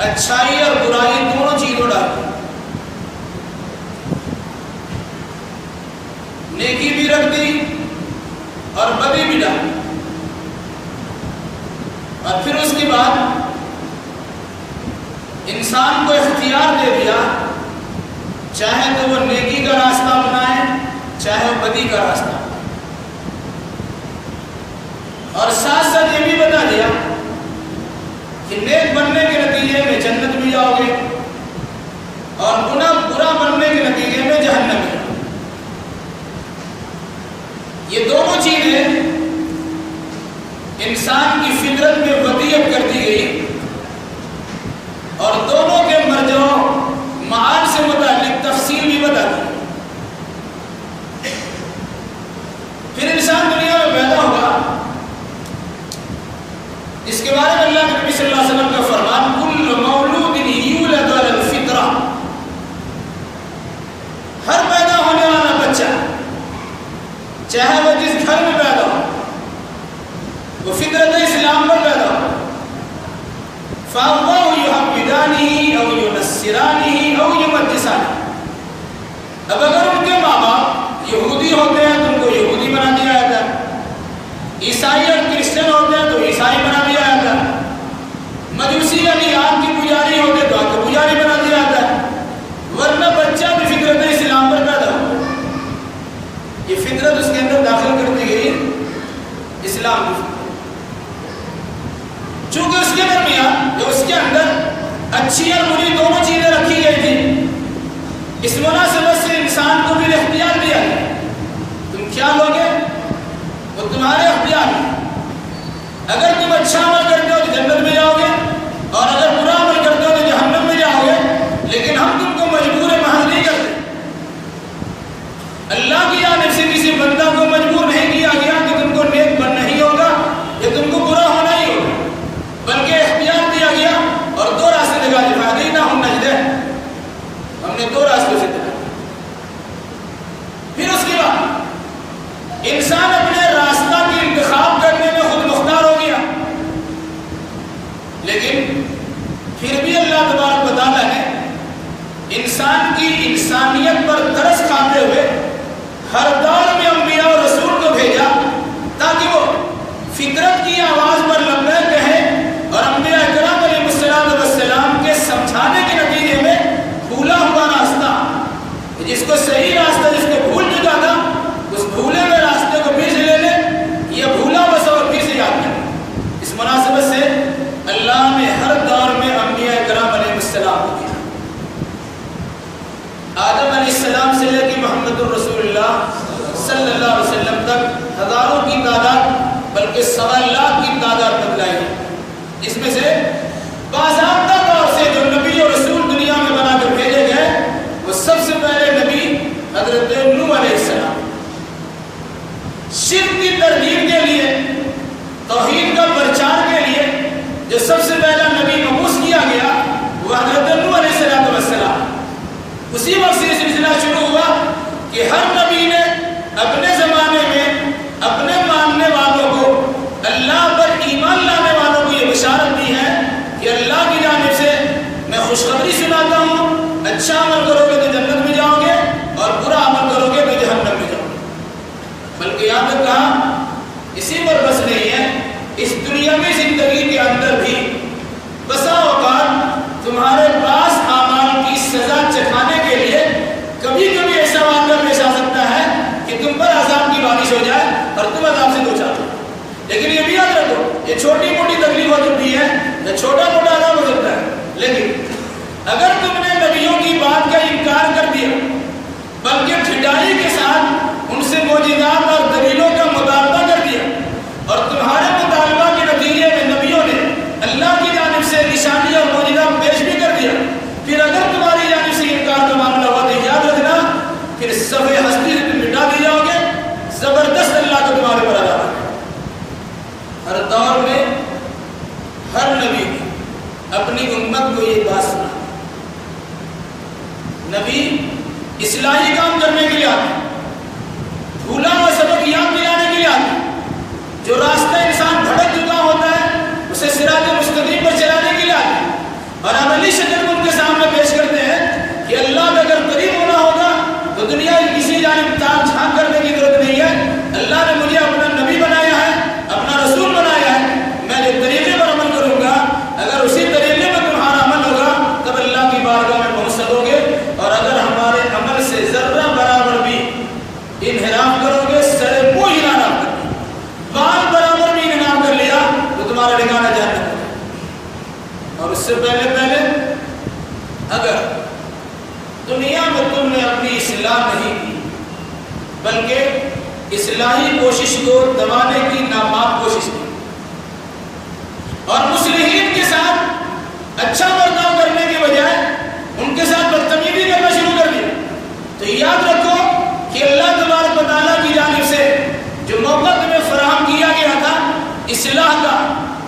اچھائی اور برائی دونوں چیزوں ڈالی، نیکی بھی رکھ دی اور بدی بھی ڈالی، اور پھر اس کے بعد انسان کو اختیار دے دیا، چاہے تو وہ نیکی کا راستہ بنائے چاہے وہ بدی کا راستہ، اور ساتھ ساتھ یہ بھی بتا دیا کہ نیک بننے کے نتیجے میں جنت بھی جاؤ گے اور برا بننے کے نتیجے میں جہنم میں جاؤ گے۔ یہ دونوں چیزیں انسان کی فطرت میں وضعیت کر دی گئی، اور دونوں کے مرجع و معاد سے متعلق تفصیل بھی بتا دی۔ پھر انسان دنیا میں پیدا ہوگا، اس کے بارے میں اللہ کے نبی صلی اللہ علیہ وسلم کا فرمان کل مولود یولد علی الفطرہ، ہر پیدا ہونے والا بچہ چاہے وہ جس گھر میں پیدا ہو وہ فطرت اسلام پر پیدا ہو، فَأَبَوَاهُ يُحَوِّدَانِهِ أَوْ يُنَصِّرَانِهِ أَوْ يُمَجِّسَانِهِ۔ اب اگر ان کے ماں باپ یہودی ہوتے ہیں تو ان کو یہودی بنا دیا جاتا ہے، عیسائی اور کرسچن ہوتے ہیں تو عیسائی بنا دیا جاتا ہے، مجوسی یعنی آگ کی پجاری ہوتے تو آگ کی پجاری بنا دیا جاتا ہے، ورنہ بچہ بھی فطرت اسلام پر پیدا ہو، یہ فطرت اس کے اندر داخل کر دی گئی اسلام کی فطرت، چونکہ اس کے درمیان جو اس کے اندر اچھی اور بری دونوں چیزیں رکھی گئی تھی، اس مناسبت سے انسان کو بھی اختیار دیا گیا، تم کیا لوگے وہ تمہارے اختیار ہے، اگر تم اچھا عمل کرتے ہو تو جنت میں جاؤ گے اور اگر برا عمل کرتے ہو تو جہنم میں جاؤ گے، لیکن ہم تم کو مجبور محض نہیں کرتے۔ اللہ کی جانب سے کسی بندہ کو مجبور نہیں کیا گیا کہ تم کو نیک بننا ہی ہوگا یا تم کو برا ہونا ہی ہوگا، بلکہ اختیار دیا گیا اور دو راستے دکھا دیے، فَهَدَيْنَاهُ النَّجْدَيْنِ، ہم نے دو راستوں سے دکھا۔ پھر اس کے بعد انسان اپنے راستہ کی انتخاب کرنے میں خود مختار ہو گیا، لیکن پھر بھی اللہ تبارک و تعالیٰ نے انسان کی انسانیت پر ترس کھاتے ہوئے ہر دور میں انبیاء اور رسول کو بھیجا تاکہ وہ فطرت کی آواز پر لبیک کہیں جس کو صحیح راستہ جس کو بھول چکا تھا اس بھولے ہوئے راستے کو پھر سے لے لے، یا بھولا بس اور پھر سے یاد کرے۔ اس مناسبت سے اللہ نے ہر دور میں انبیاء کرام علیہ السلام کو دیا۔ آدم علیہ السلام سے لے کے محمد الرسول اللہ صلی اللہ علیہ وسلم تک ہزاروں کی تعداد بلکہ 1.25 لاکھ کی تعداد بتلائی ہے، جس میں سے باضابطہ طور سے جو نبی اور رسول دنیا میں بنا کر بھیجے گئے وہ سب سے پہلے نبی حضرت نوح علیہ السلام، شرک کی ترغیب کے لیے، توحید کا پرچار کے لیے جو سب سے پہلا نبی مبعوث کیا گیا وہ حضرت نوح علیہ السلام۔ اسی وقت سے سلسلہ شروع ہوا کہ ہر نبی نے اپنے زمانے میں اپنے ماننے والوں کو، اللہ پر ایمان لانے والوں کو یہ بشارت دی ہے کہ اللہ کی جانب سے میں خوشخبری سناتا ہوں، اچھا عمل کرو گے تو جنت میں جاؤ گے اور برا عمل کرو گے تو جہنم میں جاؤ گے۔ بلکہ یہاں تک کہا اسی پر بس نہیں ہے، اس دنیاوی زندگی کے اندر بھی بسا اوقات تمہارے پاس اعمال کی سزا چکھانے کے لیے کبھی کبھی ایسا واقعہ پیش آ سکتا ہے کہ تم پر عذاب کی بارش ہو جائے اور تم عذاب سے دوچار ہو۔ لیکن یہ بھی یاد رکھو، یہ چھوٹی موٹی تکلیف ہو سکتی ہے یا چھوٹا موٹا عذاب ہو سکتا ہے، لیکن اگر تم نے نبیوں کی بات کا انکار کر دیا بلکہ ٹھٹائی کے ساتھ ان سے معجزات اور دلیلوں کا مطالبہ کر دیا اور تمہارے مطالبہ کے نتیجے میں نبیوں نے اللہ کی جانب سے نشانی اور معجزات پیش بھی کر دیا، پھر اگر تمہاری جانب سے انکار کا معاملہ ہوا تو یاد رکھنا پھر صفحے ہستی سے تم مٹا دی جاؤ گے، زبردست اللہ کو تمہارے پر عذاب ہے۔ ہر دور میں ہر نبی نے اپنی امت کو یہ بات سنا، نبی اصلاحی کام کرنے کے لیے آتے، بھولا ہوا سبق یاد دلانے کے لیے آتے، جو راستہ انسان بھٹک چکا ہوتا ہے اسے صراط مستقیم پر چلانے کے لیے آتے، اور عملی شکل ان کے سامنے پیش کرتے ہیں کہ اللہ کا اگر قریب ہونا ہوگا تو دنیا کی کسی جانب تان جھانک کرنے کی ضرورت نہیں ہے، اللہ نے مجھے اپنا نبی بنایا ہے، اپنا رسول بنایا ہے، میں جس طریقے پر عمل کروں گا اگر اسی طریقے پر تمہارا عمل ہوگا تب اللہ کی بارگاہ میں پہنچ سکو گے، اور اگر ہمارے عمل سے ذرہ برابر بھی انحراف کرو گے، سر منہ ہلانا کر بال برابر بھی انحراف کر لیا تو تمہارا ٹھکانہ جہنم ہے۔ اور اس سے پہلے اگر دنیا میں تم نے اپنی اصلاح نہیں کی بلکہ اصلاحی کوشش کو دبانے کی ناپاک کوشش کی اور مصلحین کے ساتھ اچھا برتاؤ کرنے کے بجائے ان کے ساتھ بدتمیزی کرنا شروع کر دیا، تو یاد رکھو کہ اللہ تبارک و تعالیٰ کی جانب سے جو موقع تمہیں فراہم کیا گیا تھا اصلاح کا،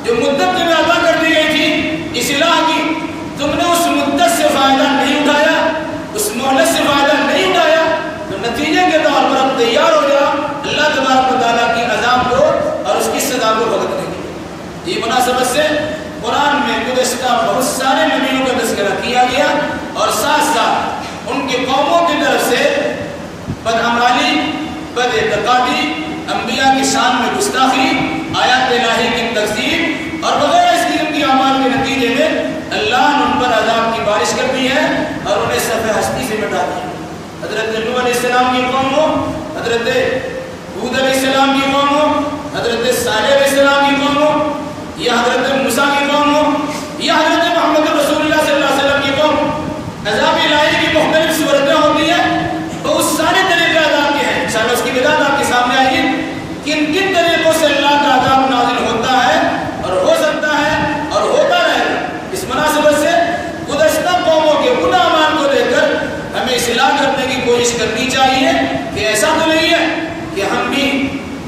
جو مدت تمہیں عطا کر دی گئی تھی اصلاح کی، تم نے اس مدت سے فائدہ نہیں اٹھایا، اس مہلت سے فائدہ نہیں اٹھایا، تو نتیجے کے طور پر اب تیار ہو جاؤ اللہ تبارک و تعالیٰ کی عذاب کو اور اس کی سزا کو بھگتنے کی۔ یہ مناسبت سے قرآن میں گزشتہ بہت سارے نبیوں کا تذکرہ کیا گیا اور ساتھ ساتھ ان کے قوموں کی طرف سے بدعمالی، بد اعتقادی، انبیاء کی شان میں گستاخی، آیات الہی کی تکذیب اور وغیرہ اس قسم کی اعمال کے نتیجے میں اللہ نے ان پر عذاب کی بارش کر دی ہے اور انہیں صفحہ ہستی سے مٹا دیا۔ حضرت نوح علیہ السلام کی قوم ہو، حضرت ہود علیہ السلام کی قوم ہو، حضرت صالح علیہ السلام کی قوم ہو، یا حضرت موسیٰ کی قوم ہو، یا حضرت محمد رسول اللہ صلی اللہ علیہ وسلم کی قوم، عذاب الہی کی مختلف صورتیں ہوتی ہیں، بہت سارے طریقے عذاب کے ہیں، انشاءاللہ اس کی بدعت آپ کے سامنے آئی ہے، کن کن طریقوں سے اللہ کا عذاب نازل ہوتا ہے اور ہو سکتا ہے اور ہوتا رہے گا۔ اس مناسبت سے گزشتہ قوموں کے گناہ اعمال کو دیکھ کر ہمیں اصلاح کرنے کی کوشش کرنی چاہیے کہ ایسا تو نہیں ہے کہ ہم بھی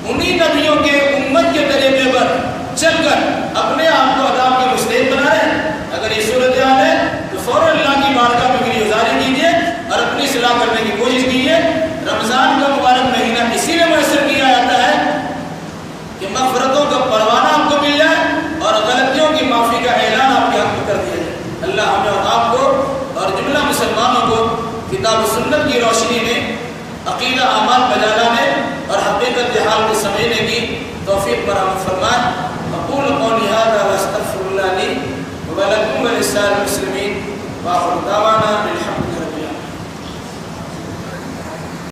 انہی نبیوں کے امت کے طریقے پر چل کر اپنے آپ کو عذاب کے مستحق بنا رہے ہیں۔ اگر یہ صورتحال ہے تو فوراً اللہ کی بارگاہ میں گری گزاری کیجیے اور اپنی اصلاح کرنے کی کوشش کیجیے۔ رمضان کا مبارک مہینہ اسی لیے میسر کیا جاتا ہے کہ مغفرتوں کا پروانہ آپ کو مل جائے اور غلطیوں کی معافی کا اعلان آپ کے حق میں کر دیا جائے۔ اللہ ہمیں اور آپ کو اور جملہ مسلمانوں کو کتاب و سنت کی روشنی میں عقیدہ